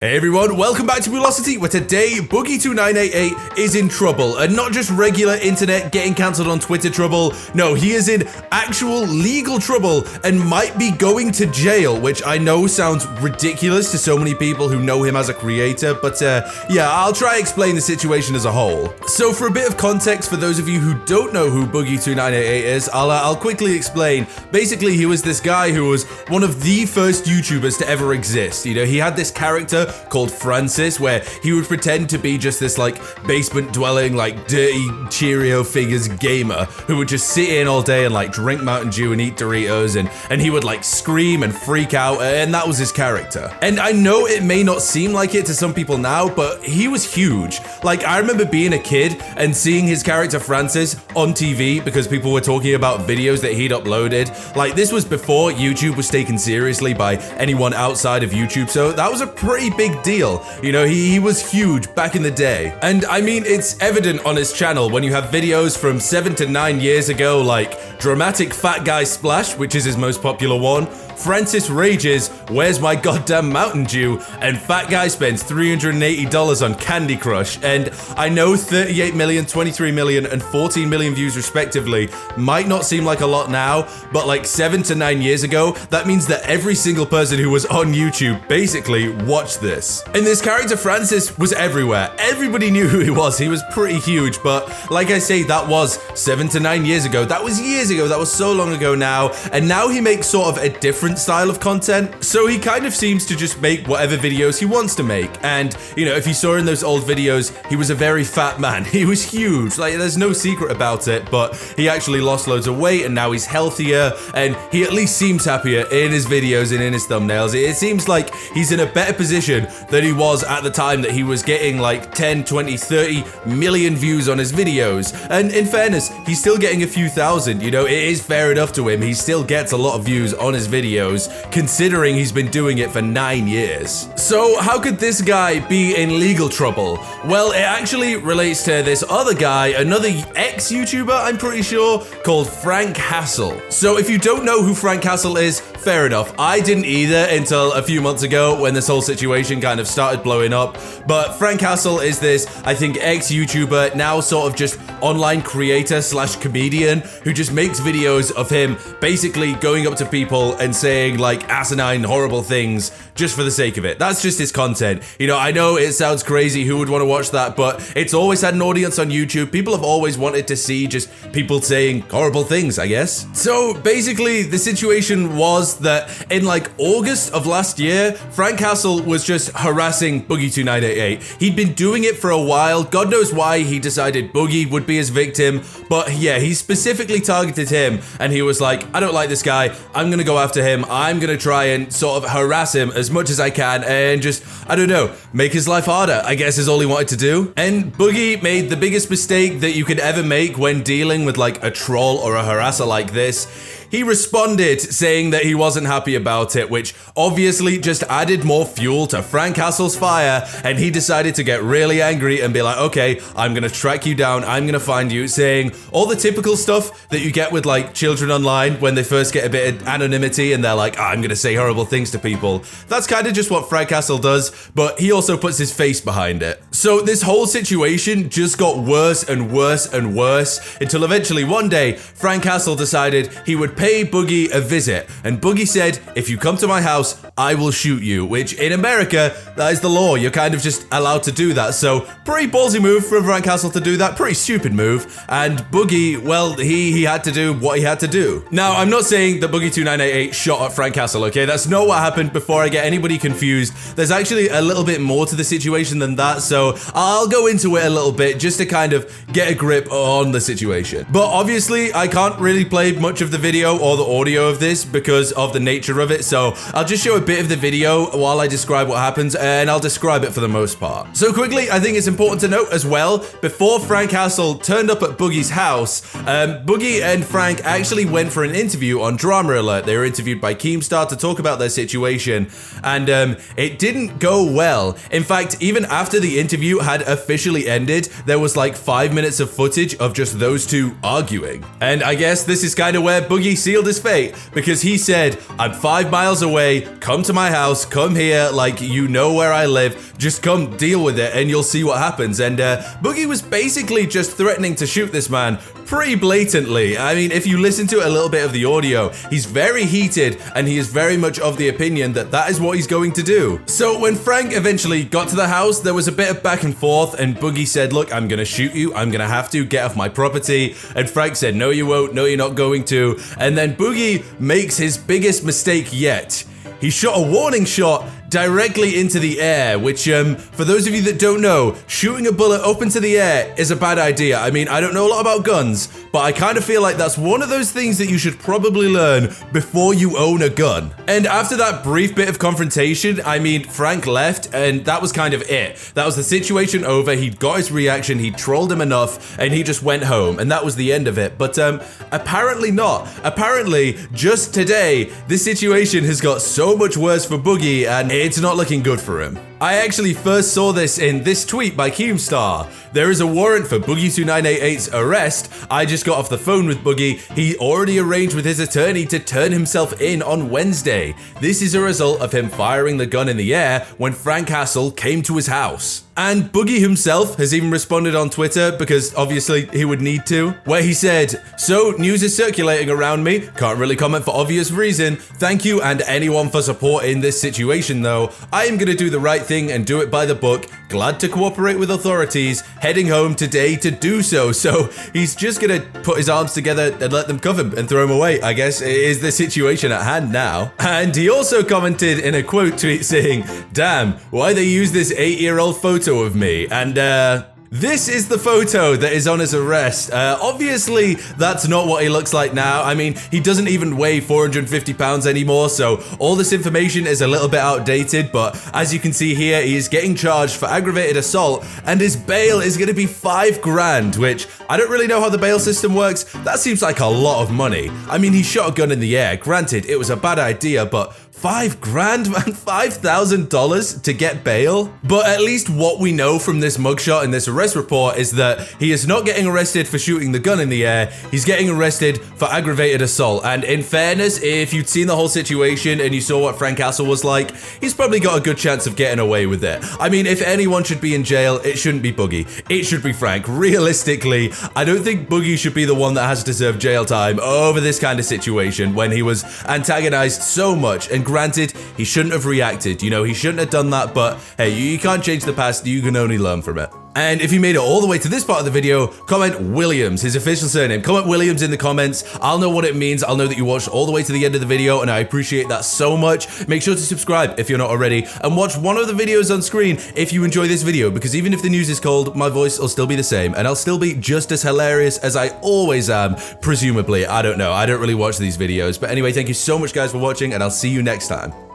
Hey everyone, welcome back to Velocity, where today Boogie2988 is in trouble, and not just regular internet getting cancelled on Twitter trouble. No, he is in actual legal trouble and might be going to jail, which I know sounds ridiculous to so many people who know him as a creator, but yeah, I'll try to explain the situation as a whole. So for a bit of context for those of you who don't know who Boogie2988 is, I'll quickly explain. Basically, he was this guy who was one of the first YouTubers to ever exist. You know, he had this character called Francis, where he would pretend to be just this like basement dwelling, like dirty Cheerio figures gamer who would just sit in all day and like drink Mountain Dew and eat Doritos, and he would like scream and freak out, and that was his character. And I know it may not seem like it to some people now, but he was huge. Like, I remember being a kid and seeing his character Francis on TV because people were talking about videos that he'd uploaded. Like, this was before YouTube was taken seriously by anyone outside of YouTube, so that was a pretty big deal. You know, he was huge back in the day. And I mean, it's evident on his channel when you have videos from 7 to 9 years ago, like Dramatic Fat Guy Splash, which is his most popular one, Francis Rages, Where's My Goddamn Mountain Dew, and Fat Guy Spends $380 on Candy Crush. And I know 38 million, 23 million, and 14 million views respectively might not seem like a lot now, but like 7 to 9 years ago, that means that every single person who was on YouTube basically watched this. And this character Francis was everywhere. Everybody knew who he was. He was pretty huge, but like I say, that was 7 to 9 years ago. That was years ago. That was so long ago now. And now he makes sort of a different style of content. So he kind of seems to just make whatever videos he wants to make. And, you know, if you saw in those old videos, he was a very fat man. He was huge. Like, there's no secret about it, but he actually lost loads of weight and now he's healthier and he at least seems happier in his videos and in his thumbnails. It seems like he's in a better position than he was at the time that he was getting like 10, 20, 30 million views on his videos. And in fairness, he's still getting a few thousand, you know, it is fair enough to him. He still gets a lot of views on his videos, considering he's been doing it for 9 years. So how could this guy be in legal trouble? Well, it actually relates to this other guy, another ex-YouTuber, I'm pretty sure, called Frank Hassel. So if you don't know who Frank Hassel is, fair enough. I didn't either until a few months ago when this whole situation kind of started blowing up. But Frank Hassel is this, I think, ex-YouTuber, now sort of just online creator slash comedian who just makes videos of him basically going up to people and saying like asinine, horrible things just for the sake of it. That's just his content. You know, I know it sounds crazy, who would want to watch that, but it's always had an audience on YouTube. People have always wanted to see just people saying horrible things, I guess. So basically, the situation was that in like August of last year, Frank Hassel was just harassing Boogie2988. He'd been doing it for a while. God knows why he decided Boogie would be his victim, but yeah, he specifically targeted him and he was like, I don't like this guy. I'm gonna go after him. I'm gonna try and sort of harass him as much as I can and just, I don't know, make his life harder, I guess is all he wanted to do. And Boogie made the biggest mistake that you could ever make when dealing with like a troll or a harasser like this. He responded saying that he wasn't happy about it, which obviously just added more fuel to Frank Hassel's fire, and he decided to get really angry and be like, okay, I'm gonna track you down, I'm gonna find you, saying all the typical stuff that you get with like children online when they first get a bit of anonymity and they're like, oh, I'm gonna say horrible things to people. That's kind of just what Frank Hassel does, but he also puts his face behind it. So this whole situation just got worse and worse and worse until eventually one day, Frank Hassel decided he would pay Boogie a visit, and Boogie said, if you come to my house, I will shoot you, which in America, that is the law. You're kind of just allowed to do that. So pretty ballsy move for Frank Hassel to do that, pretty stupid move. And Boogie, well, he had to do what he had to do. Now, I'm not saying that Boogie2988 shot at Frank Hassel, okay? That's not what happened. Before I get anybody confused, there's actually a little bit more to the situation than that, so I'll go into it a little bit just to kind of get a grip on the situation. But obviously, I can't really play much of the video or the audio of this because of the nature of it, so I'll just show a bit of the video while I describe what happens, and I'll describe it for the most part. So quickly, I think it's important to note as well, before Frank Hassel turned up at Boogie's house, Boogie and Frank actually went for an interview on Drama Alert. They were interviewed by Keemstar to talk about their situation, and it didn't go well. In fact, even after the interview had officially ended, there was like 5 minutes of footage of just those two arguing. And I guess this is kind of where Boogie sealed his fate because he said, I'm 5 miles away, come to my house, come here, like, you know where I live, just come deal with it and you'll see what happens. And Boogie was basically just threatening to shoot this man pretty blatantly. I mean, if you listen to a little bit of the audio, he's very heated and he is very much of the opinion that that is what he's going to do. So when Frank eventually got to the house, there was a bit of back and forth and Boogie said, look, I'm gonna shoot you, I'm gonna have to get off my property. And Frank said, no you won't, no you're not going to. And then Boogie makes his biggest mistake yet. He shot a warning shot directly into the air, which, for those of you that don't know, shooting a bullet up into the air is a bad idea. I mean, I don't know a lot about guns, but I kind of feel like that's one of those things that you should probably learn before you own a gun. And after that brief bit of confrontation, I mean, Frank left, and that was kind of it. That was the situation over. He'd got his reaction, he trolled him enough, and he just went home, and that was the end of it. But apparently not. Apparently, just today, this situation has got so much worse for Boogie, and it's not looking good for him. I actually first saw this in this tweet by Keemstar. There is a warrant for Boogie2988's arrest. I just got off the phone with Boogie. He already arranged with his attorney to turn himself in on Wednesday. This is a result of him firing the gun in the air when Frank Hassel came to his house. And Boogie himself has even responded on Twitter, because obviously he would need to, where he said, so news is circulating around me, can't really comment for obvious reason, thank you and anyone for support in this situation though, I am gonna do the right thing and do it by the book, glad to cooperate with authorities, heading home today to do so. So he's just gonna put his arms together and let them cuff him and throw him away, I guess is the situation at hand now. And he also commented in a quote tweet saying, damn, why they use this 8-year-old photo of me, and this is the photo that is on his arrest. Obviously, that's not what he looks like now. I mean, he doesn't even weigh 450 pounds anymore, so all this information is a little bit outdated, but as you can see here, he is getting charged for aggravated assault, and his bail is gonna be $5 grand, which I don't really know how the bail system works. That seems like a lot of money. I mean, he shot a gun in the air. Granted, it was a bad idea, but $5 grand, man, $5,000 to get bail? But at least what we know from this mugshot and this arrest report is that he is not getting arrested for shooting the gun in the air, he's getting arrested for aggravated assault. And in fairness, if you'd seen the whole situation and you saw what Frank Hassel was like, he's probably got a good chance of getting away with it. I mean, if anyone should be in jail, it shouldn't be Boogie, it should be Frank. Realistically, I don't think Boogie should be the one that has to serve jail time over this kind of situation when he was antagonized so much. And granted, he shouldn't have reacted, you know, he shouldn't have done that, but hey, you can't change the past, you can only learn from it. And if you made it all the way to this part of the video, comment Williams, his official surname. Comment Williams in the comments. I'll know what it means. I'll know that you watched all the way to the end of the video, and I appreciate that so much. Make sure to subscribe if you're not already, and watch one of the videos on screen if you enjoy this video, because even if the news is cold, my voice will still be the same, and I'll still be just as hilarious as I always am, presumably. I don't know. I don't really watch these videos. But anyway, thank you so much, guys, for watching, and I'll see you next time.